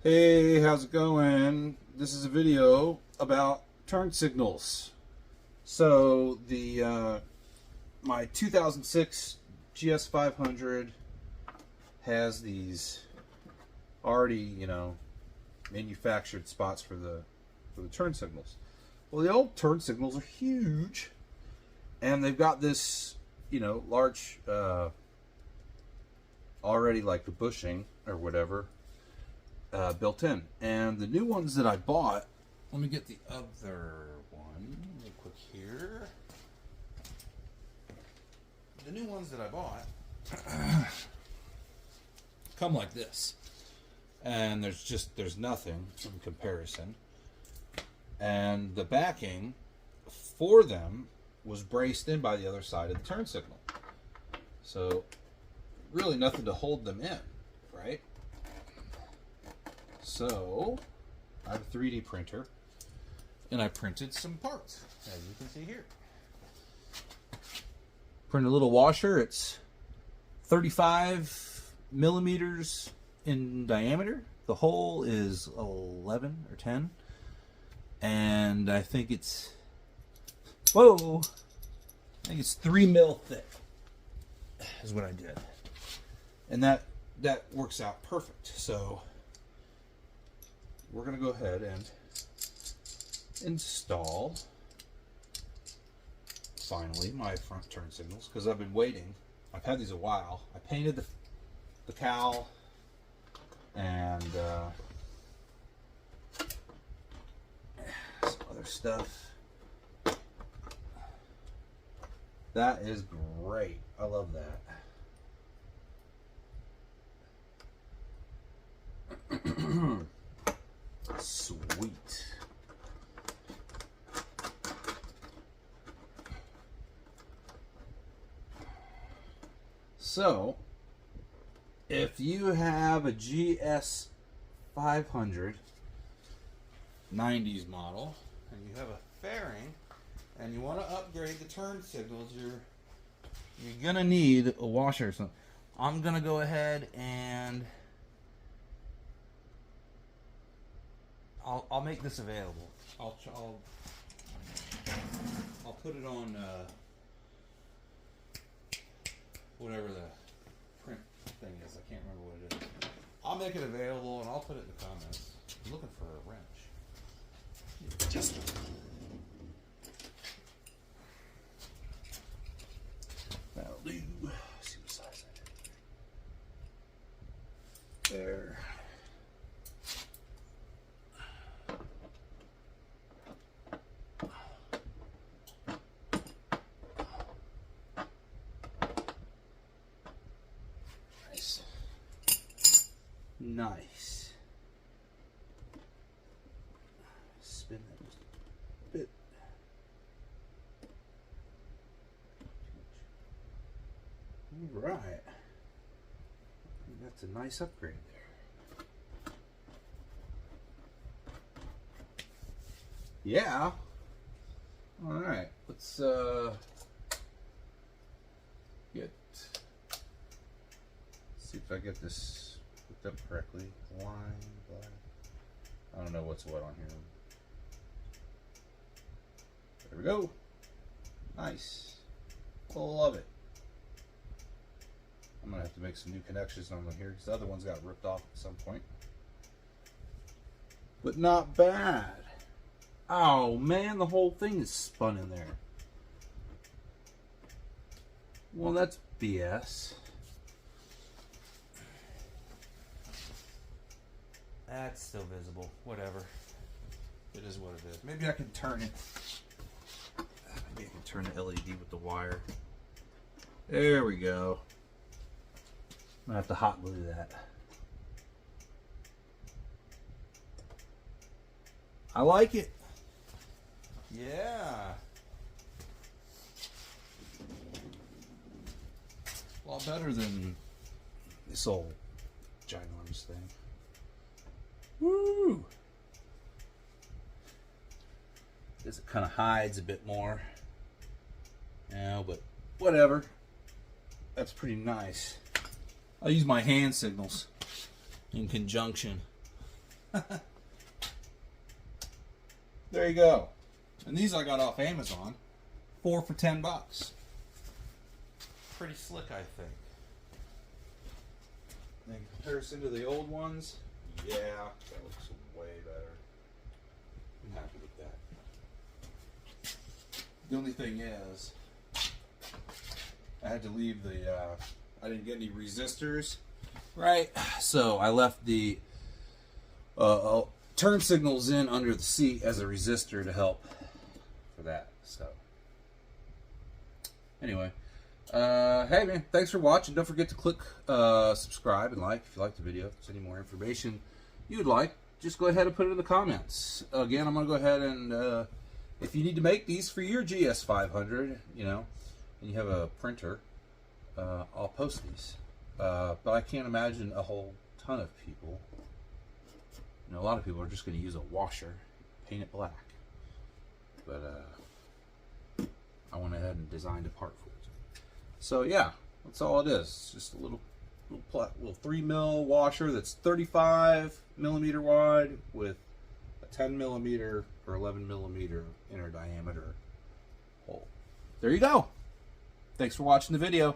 Hey, how's it going? This is a video about turn signals. So the my 2006 GS500 has these already, manufactured spots for the turn signals. Well, the old turn signals are huge, and they've got this, large already, like the bushing or whatever, built in. And the new ones that I bought, let me get the other one real quick here. The new ones that I bought come like this, and there's nothing in comparison. And the backing for them was braced in by the other side of the turn signal, so really nothing to hold them in, right? So I have a 3D printer, and I printed some parts, as you can see here. Print a little washer. It's 35 millimeters in diameter. The hole is 11 or 10, and I think it's 3 mil thick is what I did, and that works out perfect. So we're going to go ahead and install, finally, my front turn signals, because I've been waiting. I've had these a while. I painted the cowl and some other stuff. That is great. I love that. Sweet. So, if you have a GS500 90s model and you have a fairing and you want to upgrade the turn signals, you're gonna need a washer or something. I'm gonna go ahead and I'll make this available. I'll put it on whatever the print thing is. I can't remember what it is. I'll make it available and I'll put it in the comments. I'm looking for a wrench. Just that'll do. Let's see what size I did. There. Nice. Spin that just a bit. All right. That's a nice upgrade there. Yeah. All right. Let's see if I get this hooked up correctly. Line, black. I don't know what's what on here. There we go. Nice. Love it. I'm gonna have to make some new connections on here because the other ones got ripped off at some point. But not bad. Oh man, the whole thing is spun in there. Well, that's BS. That's still visible. Whatever. It is what it is. Maybe I can turn it. Maybe I can turn the LED with the wire. There we go. I'm gonna have to hot glue that. I like it. Yeah. A lot better than this old ginormous thing. Woo! This kind of hides a bit more. But whatever. That's pretty nice. I'll use my hand signals in conjunction There you go. And these I got off Amazon. 4 for $10. Pretty slick, I think. In comparison to the old ones, yeah, that looks way better. I'm happy with that. The only thing is, I had to leave the, I didn't get any resistors, right? So I left the turn signals in under the seat as a resistor to help for that. So anyway, hey man, thanks for watching. Don't forget to click subscribe and like if you like the video. If there's any more information you would like, just go ahead and put it in the comments. Again, I'm going to go ahead and if you need to make these for your GS500, you know, and you have a printer, I'll post these. But I can't imagine a whole ton of people. You know, a lot of people are just going to use a washer, paint it black. But I went ahead and designed a part for it. So yeah, that's all it is. It's just a little 3mm washer that's 35 millimeter wide with a 10 millimeter or 11 millimeter inner diameter hole. There you go. Thanks for watching the video.